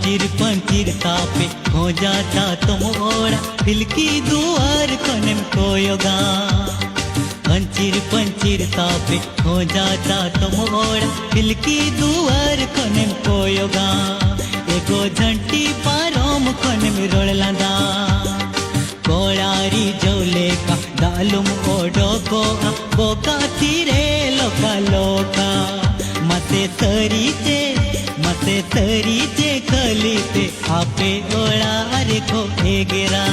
पंचीर तापे हो जाता तुम ओड़ा दिल की दुआर कोने में कोयोगा। पंचीर तापे हो जाता तुम ओड़ा दिल की दुआर कोने में कोयोगा। एगो झंटी पारोम कोने में रोड़लांदा कोड़ारी जौले का दालुम ओडो को बोका तीरे लोका लोका मते तरी चे कली पे आपे ओड़ा रे को एगेरा।